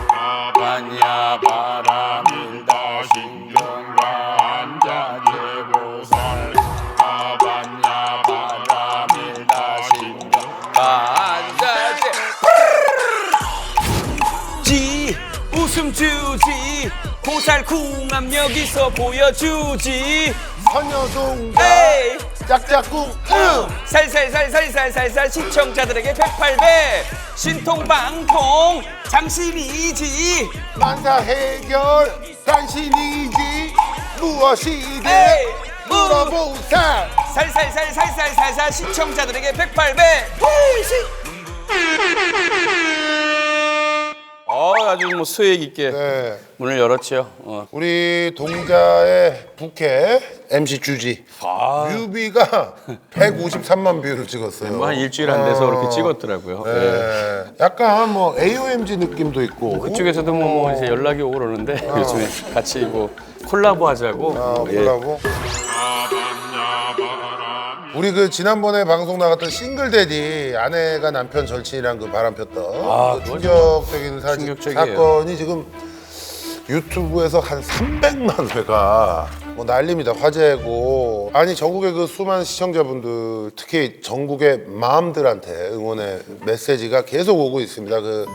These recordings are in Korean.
가봤냐 바람일다 신경과 앉아제보살 가봤냐 바람일다 신경과 앉아제 웃음 주지 보살궁합 여기서 보여주지 선여동과 에이 짝짝꿍 살살살살살살살 시청자들에게 108배 신통방통 장신이지 만사 해결 당신이지 무엇이든 에이 물어보살 살살살살살살살 시청자들에게 108배 아주 뭐 수액 있게 네. 문을 열었지요. 우리 동자의 부캐 MC 주지 뮤비가 153만 뷰를 찍었어요. 뭐 한 일주일 안 돼서 그렇게 찍었더라고요. 네. 약간 뭐 AOMG 느낌도 있고 그쪽에서도 뭐 이제 연락이 오고 그러는데 요즘에 같이 뭐 콜라보 하자고. 콜라보. 우리 그 지난번에 방송 나갔던 싱글데디 아내가 남편 절친이랑 그 바람 폈던 그 충격적인 충격적이에요. 사건이 지금 유튜브에서 한 300만 회가 뭐 난립니다. 화제고 아니 전국의 그 수많은 시청자분들 특히 전국의 맘들한테 응원의 메시지가 계속 오고 있습니다. 그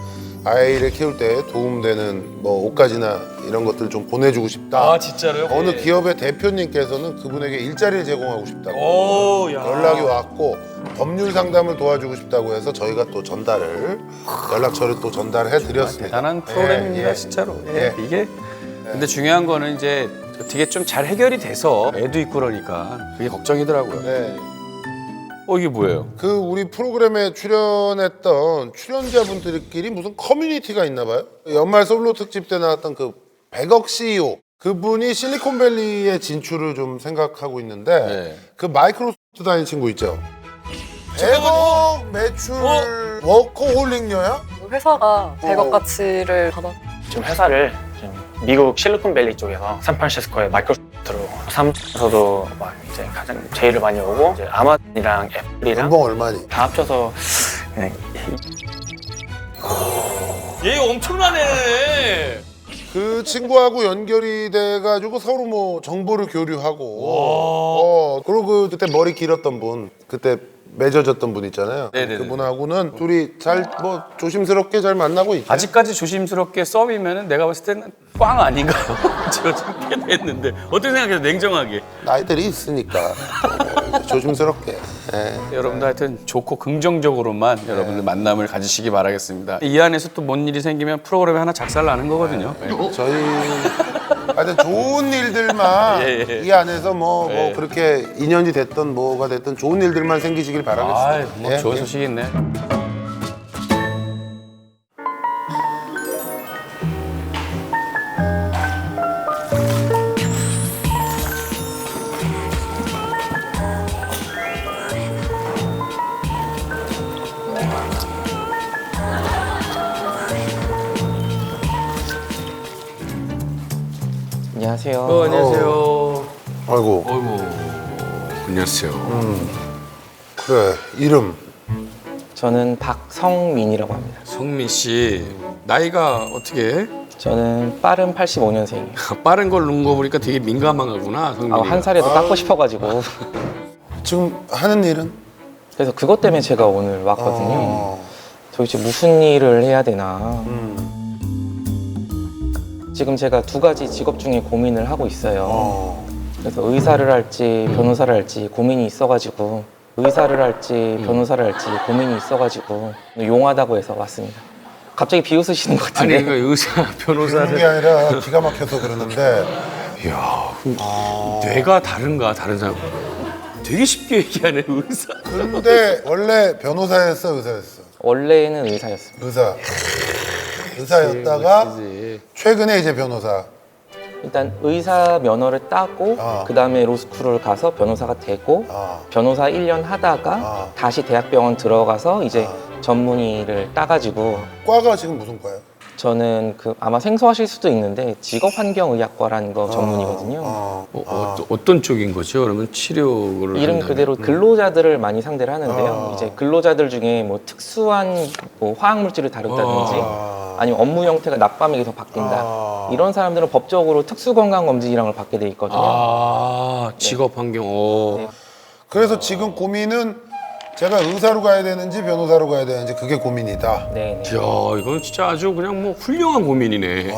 아이를 키울 때 도움되는 뭐 옷가지나 이런 것들 좀 보내주고 싶다. 아 진짜로요? 어느 기업의 대표님께서는 그분에게 일자리를 제공하고 싶다고 오, 야. 연락이 왔고 법률 상담을 도와주고 싶다고 해서 저희가 또 전달을 연락처를 또 전달해 드렸습니다. 대단한 프로그램입니다 진짜로. 이게 근데 중요한 거는 이제 되게 좀 잘 해결이 돼서 애도 있고 그러니까 그게 걱정이더라고요. 네. 이게 뭐예요? 그 우리 프로그램에 출연했던 출연자분들끼리 무슨 커뮤니티가 있나 봐요. 연말 솔로 특집 때 나왔던 그 100억 CEO 그분이 실리콘밸리의 진출을 좀 생각하고 있는데 그 마이크로소프트 다니는 친구 있죠. 100억 매출 워커홀릭녀야? 회사가 100억 가치를 받아. 지금 회사를 지금 미국 실리콘밸리 쪽에서 샌프란시스코의 마이크로소프트로 삼성에서도 막 이제 가장 제일을 많이 오고 이제 아마존이랑 애플이랑 연봉 얼마니? 다 합쳐서 그냥 얘 엄청나네. 그 친구하고 연결이 돼가지고 서로 뭐 정보를 교류하고 그리고 그때 머리 길었던 분 그때 맺어졌던 분 있잖아요. 네네네. 그분하고는 둘이 잘 뭐 조심스럽게 잘 만나고 있죠. 아직까지 조심스럽게 썸이면은 내가 봤을 때는 꽝 아닌가요? 제가 좀 됐는데 어떻게 생각해요? 냉정하게. 나이들이 있으니까 조심스럽게. 예. 여러분들 하여튼 좋고 긍정적으로만 여러분들 만남을 가지시기 바라겠습니다. 이 안에서 또 뭔 일이 생기면 프로그램이 하나 작살 나는 거거든요. 저희 하여튼 좋은 일들만 이 안에서 뭐 그렇게 인연이 됐던 뭐가 됐든 좋은 일들만 생기시길 바라겠습니다. 뭐 좋은 소식 있네. 안녕하세요. 안녕하세요. 아이고 어이구. 안녕하세요. 그래 이름 저는 박성민이라고 합니다. 성민 씨 나이가 어떻게 해? 저는 빠른 85년생이에요. 빠른 걸 넣은 거 보니까 되게 민감한가구나 성민이가. 한 살이라도 깎고 싶어가지고 지금 하는 일은? 그래서 그것 때문에 제가 오늘 왔거든요. 도대체 무슨 일을 해야 되나. 지금 제가 두 가지 직업 중에 고민을 하고 있어요. 그래서 의사를 할지 변호사를 할지 고민이 있어가지고 의사를 할지 변호사를 할지 고민이 있어가지고 용하다고 해서 왔습니다. 갑자기 비웃으시는 것 아니 같은데. 그러니까 의사 그런 게 변호사를 아니라 기가 막혀서 그러는데 이야 뇌가 다른가 다른 사람 되게 쉽게 얘기하네 의사. 근데 원래 변호사였어 의사였어? 원래는 의사였습니다. 의사였다가 그치. 최근에 이제 변호사. 일단 의사 면허를 따고 그 다음에 로스쿨을 가서 변호사가 되고 변호사 1년 하다가 다시 대학병원 들어가서 이제 전문의를 따가지고 과가 지금 무슨 과야? 저는 그 아마 생소하실 수도 있는데 직업환경의학과라는 거 전문이거든요. 어떤 쪽인 거죠? 그러면 치료를 이름 한다면? 그대로 근로자들을 많이 상대를 하는데요. 이제 근로자들 중에 뭐 특수한 뭐 화학물질을 다룬다든지 아니면 업무 형태가 낮밤에 계속 바뀐다. 이런 사람들은 법적으로 특수건강검진이랑을 받게 돼 있거든요. 직업 환경. 네. 그래서 지금 고민은 제가 의사로 가야 되는지 변호사로 가야 되는지 그게 고민이다. 네. 이야, 이건 진짜 아주 그냥 뭐 훌륭한 고민이네.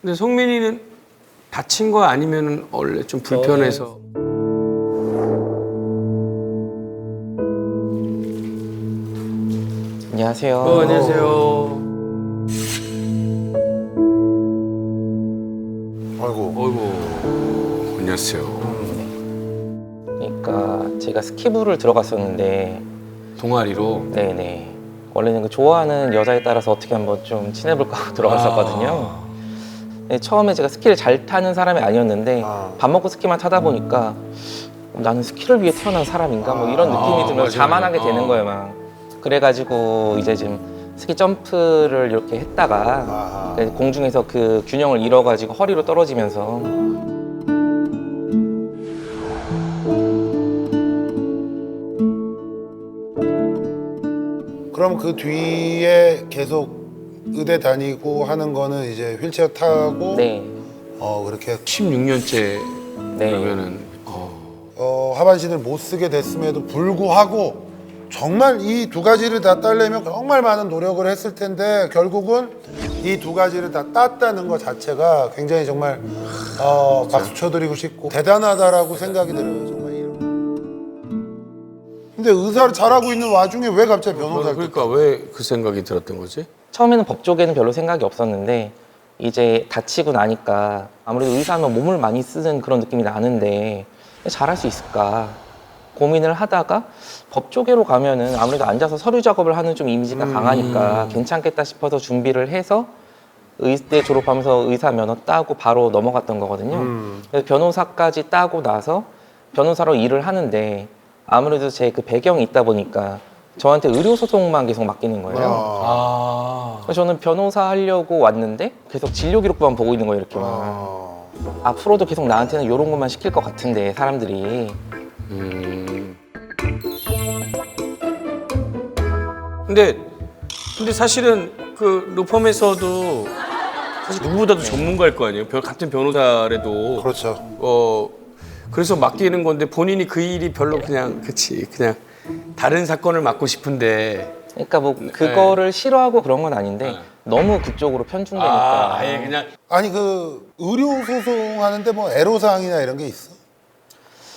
근데 성민이는 다친 거 아니면 원래 좀 불편해서? 안녕하세요. 안녕하세요. 아이고. 어이구, 안녕하세요. 그러니까 제가 스키부를 들어갔었는데 동아리로? 네네. 원래는 그 좋아하는 여자에 따라서 어떻게 한번 좀 친해볼까 하고 들어갔었거든요. 네, 처음에 제가 스키를 잘 타는 사람이 아니었는데 밥 먹고 스키만 타다 보니까 나는 스키를 위해 태어난 사람인가 뭐 이런 느낌이 들면서 맞아요. 자만하게 되는 거예요 막. 그래가지고 이제 지금 스키 점프를 이렇게 했다가 공중에서 그 균형을 잃어가지고 허리로 떨어지면서 그럼 그 뒤에 계속 의대 다니고 하는 거는 이제 휠체어 타고 네. 그렇게 16년째 네. 그러면은 하반신을 못 쓰게 됐음에도 불구하고 정말 이 두 가지를 다 따려면 정말 많은 노력을 했을 텐데 결국은 이 두 가지를 다 땄다는 것 자체가 굉장히 정말 박수 쳐드리고 싶고 대단하다라고 생각이 들어요. 정말 이런. 근데 의사를 잘하고 있는 와중에 왜 갑자기 변호사를 그러니까 왜 그 생각이 들었던 거지? 처음에는 법 쪽에는 별로 생각이 없었는데 이제 다치고 나니까 아무래도 의사하면 몸을 많이 쓰는 그런 느낌이 나는데 잘할 수 있을까 고민을 하다가 법 쪽으로 가면은 아무래도 앉아서 서류 작업을 하는 좀 이미지가 강하니까 괜찮겠다 싶어서 준비를 해서 의대 졸업하면서 의사 면허 따고 바로 넘어갔던 거거든요. 그래서 변호사까지 따고 나서 변호사로 일을 하는데 아무래도 제 그 배경이 있다 보니까 저한테 의료 소송만 계속 맡기는 거예요. 그래서 저는 변호사 하려고 왔는데 계속 진료 기록부만 보고 있는 거예요, 이렇게만. 앞으로도 계속 나한테는 이런 것만 시킬 것 같은데 사람들이. 근데 사실은 그 로펌에서도 사실 누구보다도 전문가일 거 아니에요. 같은 변호사라도. 그렇죠. 그래서 맡기는 건데 본인이 그 일이 별로 그냥 다른 사건을 맡고 싶은데. 그러니까 뭐 그거를 싫어하고 그런 건 아닌데 너무 그쪽으로 편중되니까. 아예 그냥. 아니 그 의료 소송하는데 뭐 애로사항이나 이런 게 있어?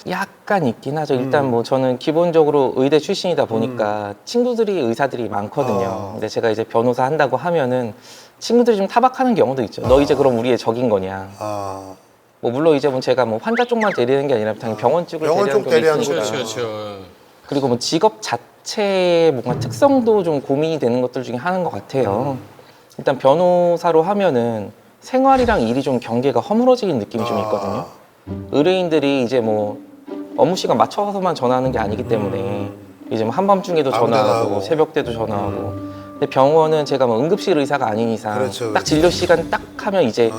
약간 있긴 하죠. 일단 뭐 저는 기본적으로 의대 출신이다 보니까 친구들이 의사들이 많거든요. 근데 제가 이제 변호사 한다고 하면은 친구들이 좀 타박하는 경우도 있죠. 너 이제 그럼 우리의 적인 거냐. 뭐 물론 이제 뭐 제가 뭐 환자 쪽만 대리하는 게 아니라 당연히 병원 쪽을 병원 쪽 대리하는 대리하는 경우도 있으니까. 그렇죠. 그리고 뭐 직업 자체의 뭔가 특성도 좀 고민이 되는 것들 중에 하나인 것 같아요. 일단 변호사로 하면은 생활이랑 일이 좀 경계가 허물어지는 느낌이 좀 있거든요. 의뢰인들이 이제 뭐 업무 시간 맞춰서만 전화하는 게 아니기 때문에 이제 뭐 한밤중에도 아무데나 전화하고 하고. 새벽 때도 전화하고. 근데 병원은 제가 뭐 응급실 의사가 아닌 이상 그렇죠, 딱 진료 시간 딱 하면 이제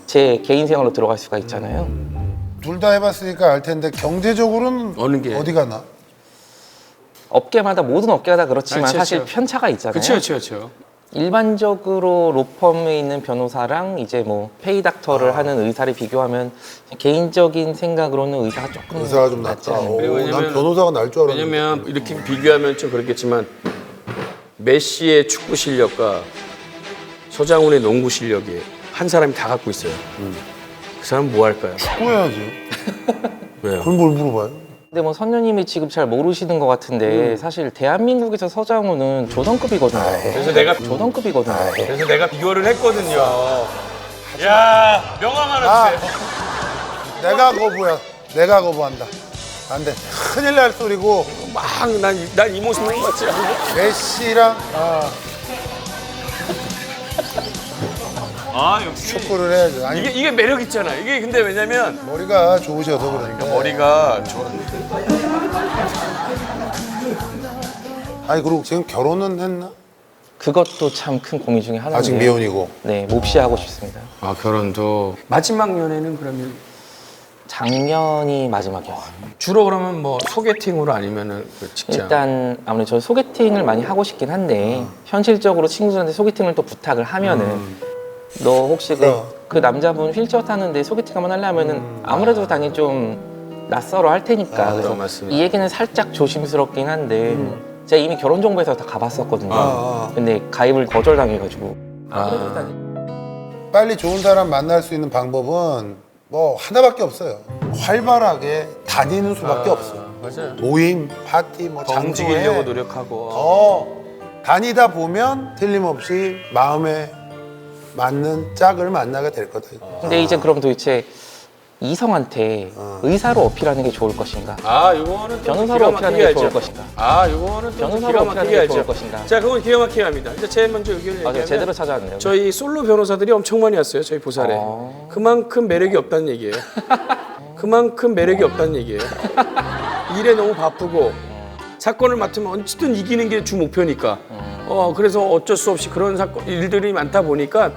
제 개인 생활로 들어갈 수가 있잖아요. 둘 다 해봤으니까 알 텐데 경제적으로는 어느 게? 어디가 나? 업계마다 모든 업계가 다 그렇지만 그렇죠, 사실 그렇죠. 편차가 있잖아요. 그렇죠. 일반적으로 로펌에 있는 변호사랑 이제 뭐 페이닥터를 하는 의사를 비교하면 개인적인 생각으로는 의사가 조금 의사가 좀 낫지 낫다. 않을까. 그리고 난 왜냐면- 변호사가 날 줄 알았는데. 왜냐면 이렇게 비교하면 좀 그렇겠지만 메시의 축구 실력과 서장훈의 농구 실력이 한 사람이 다 갖고 있어요. 그 사람 뭐 할까요? 축구해야지. 왜요? 그걸 뭘 물어봐요? 근데 뭐 선녀님이 지금 잘 모르시는 것 같은데 사실 대한민국에서 서장훈은 조선급이거든요. 그래서 내가 조선급이거든요. 비교를 했거든요. 야, 명함 하나 주세요. 내가 거부야. 내가 거부한다. 안 돼. 큰일 날 소리고 난 이 모습 너무 맞지 않아? 메시랑 역시 축구를 해야지. 아니 이게 매력 있잖아. 이게 근데 왜냐면 머리가 좋으셔서 그런데. 머리가 아니 그리고 지금 결혼은 했나? 그것도 참 큰 고민 중에 하나인데. 아직 미혼이고. 네, 몹시 하고 싶습니다. 아 결혼도 마지막 연애는 그러면 작년이 마지막이었어요. 주로 그러면 뭐 소개팅으로 아니면은 그 직장? 일단 아무래도 저 소개팅을 많이 하고 싶긴 한데 현실적으로 친구들한테 소개팅을 또 부탁을 하면은 너 혹시 그 남자분 휠체어 타는데 소개팅 한번 하려면은 아무래도 당연히 좀 낯설어 할 테니까. 그래서 맞습니다. 이 얘기는 살짝 조심스럽긴 한데 제가 이미 결혼정보에서 다 가봤었거든요. 근데 가입을 거절당해가지고. 빨리 좋은 사람 만날 수 있는 방법은 뭐 하나밖에 없어요. 활발하게 다니는 수밖에 없어요. 맞아요. 모임, 파티, 뭐 더 장소에 움직이려고 노력하고. 더 다니다 보면 틀림없이 마음에 맞는 짝을 만나게 될 거다. 근데 이제 그럼 도대체 이성한테 의사로 어필하는 게 좋을 것인가? 아, 이거는 또 변호사로 기가 어필하는 막히게 게 좋을 알죠. 것인가? 아, 이거는 또 변호사로 기가 어필하는 막히게 게 알죠. 좋을 것인가? 자, 그건 기가 막히게 합니다. 이제 제일 먼저 의견을 아, 얘기하면 제대로 찾아왔네요. 저희 솔로 변호사들이 엄청 많이 왔어요. 저희 보살에. 그만큼 매력이 없다는 얘기예요. 그만큼 매력이 없다는 얘기예요. 일에 너무 바쁘고 사건을 맡으면 어쨌든 이기는 게 주 목표니까. 그래서 어쩔 수 없이 그런 사건 일들이 많다 보니까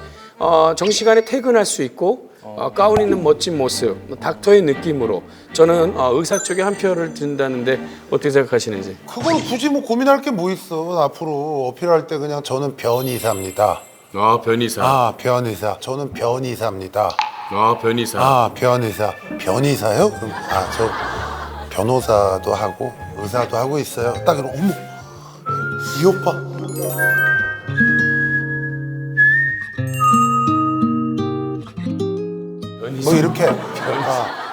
정시간에 퇴근할 수 있고 가운 있는 멋진 모습, 닥터의 느낌으로 저는 의사 쪽에 한 표를 든다는데 어떻게 생각하시는지? 그걸 굳이 뭐 고민할 게 뭐 있어. 앞으로 어필할 때 그냥 저는 변의사입니다. 아, 변의사. 아, 변의사. 저는 변의사입니다. 아, 변의사. 아, 변의사. 변의사요? 그럼 저 변호사도 하고 의사도 하고 있어요. 딱 그럼 어머, 이 오빠. 뭐 이렇게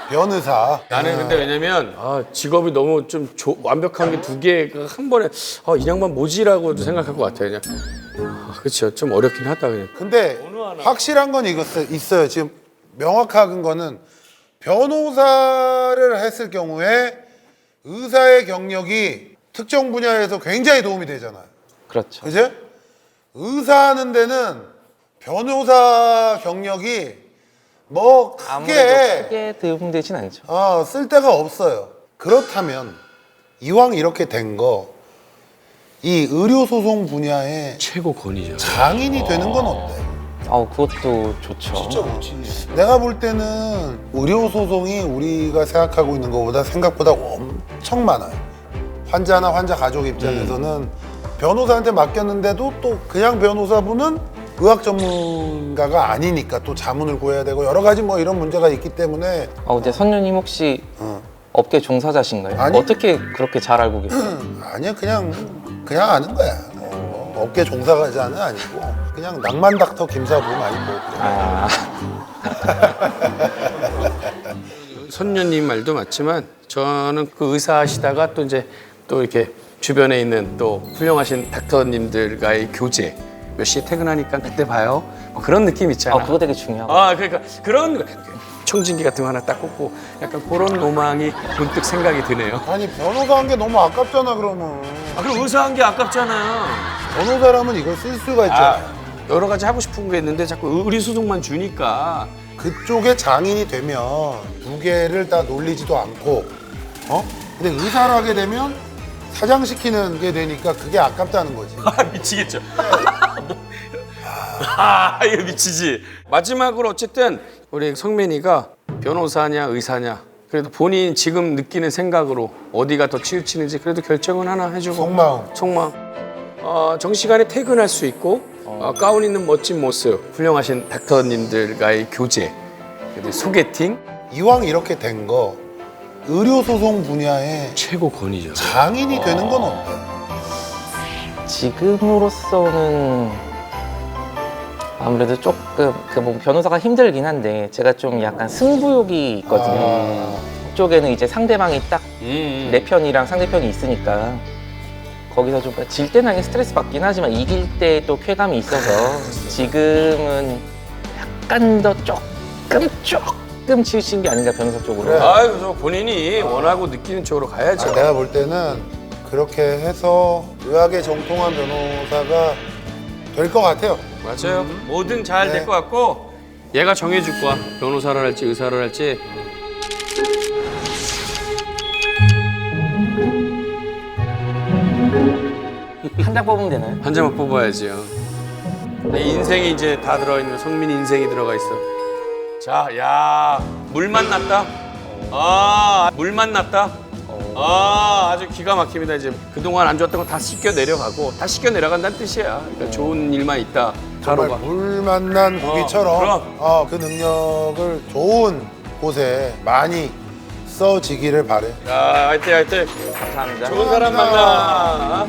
변의사. 나는 근데 왜냐면 직업이 너무 좀 완벽한 게 두 개가 한 번에 이 양반 뭐지라고도 생각할 것 같아요. 그냥 그렇죠. 좀 어렵긴 하다 그냥. 근데 확실한 건 있어요. 지금 명확한 거는 변호사를 했을 경우에 의사의 경력이 특정 분야에서 굉장히 도움이 되잖아요. 그렇죠. 그죠? 의사 하는 데는 변호사 경력이 뭐 아무래도 크게 크게 도움되진 않죠. 쓸 데가 없어요. 그렇다면 이왕 이렇게 된 거 이 의료소송 분야에 최고 권위죠. 장인이 되는 건 어때? 그것도 좋죠. 내가 볼 때는 의료소송이 우리가 생각하고 있는 것보다 생각보다 엄청 많아요. 환자나 환자 가족 입장에서는 변호사한테 맡겼는데도 또 그냥 변호사분은 의학 전문가가 아니니까 또 자문을 구해야 되고 여러 가지 뭐 이런 문제가 있기 때문에 근데 선녀님 혹시 업계 종사자신가요? 아니. 어떻게 그렇게 잘 알고 계세요? 아니야 그냥 아는 거야. 업계 종사자는 아니고 그냥 낭만 닥터 김사부 많이 보고 그래요. 선녀님 말도 맞지만 저는 그 의사 하시다가 또 이제 또 이렇게 주변에 있는 또 훌륭하신 닥터님들과의 교제 몇 시에 퇴근하니까 그때 봐요. 뭐 그런 느낌 있잖아. 그거 되게 중요하고. 그러니까 그런 청진기 같은 거 하나 딱 꽂고 약간 그런 로망이 문득 생각이 드네요. 아니 변호사 한 게 너무 아깝잖아 그러면. 그럼 의사 한 게 아깝잖아요. 변호사라면 이걸 쓸 수가 있잖아. 여러 가지 하고 싶은 게 있는데 자꾸 의리소송만 주니까 그쪽에 장인이 되면 두 개를 다 놀리지도 않고 근데 의사를 하게 되면 사장시키는 게 되니까 그게 아깝다는 거지. 미치겠죠. 이거 미치지. 마지막으로 어쨌든 우리 성민이가 변호사냐 의사냐 그래도 본인 지금 느끼는 생각으로 어디가 더 치우치는지 그래도 결정은 하나 해주고 속마음. 정시간에 퇴근할 수 있고 가운 있는 멋진 모습 훌륭하신 닥터님들과의 교제 그리고 소개팅 이왕 이렇게 된 거 의료소송 분야에 최고 권위죠. 장인이 되는 건 어때? 지금으로서는 아무래도 조금 뭐 변호사가 힘들긴 한데 제가 좀 약간 승부욕이 있거든요. 그쪽에는 이제 상대방이 딱 내 편이랑 상대편이 있으니까 거기서 좀 질 때는 스트레스 받긴 하지만 이길 때 또 쾌감이 있어서 지금은 약간 더 조금 치우친 게 아닌가 변호사 쪽으로. 그래. 저 본인이 원하고 느끼는 쪽으로 가야죠. 내가 볼 때는 그렇게 해서 의학에 정통한 변호사가 될 것 같아요. 맞아요. 뭐든 잘 될 네. 것 같고 얘가 정해줄 거야. 변호사를 할지 의사를 할지. 한 장 뽑으면 되나요? 한 장만 뽑아야지요. 인생이 이제 다 들어있는 성민이 인생이 들어가 있어. 자, 야, 물맛 났다. 물맛 났다. 아주 기가 막힙니다. 이제 그동안 안 좋았던 거 다 씻겨 내려가고 다 씻겨 내려간다는 뜻이야. 그러니까 좋은 일만 있다. 정말 가로가. 물 만난 고기처럼 그럼. 그 능력을 좋은 곳에 많이 써지기를 바래. 야, 화이팅, 화이팅. 감사합니다. 좋은 사람 만나.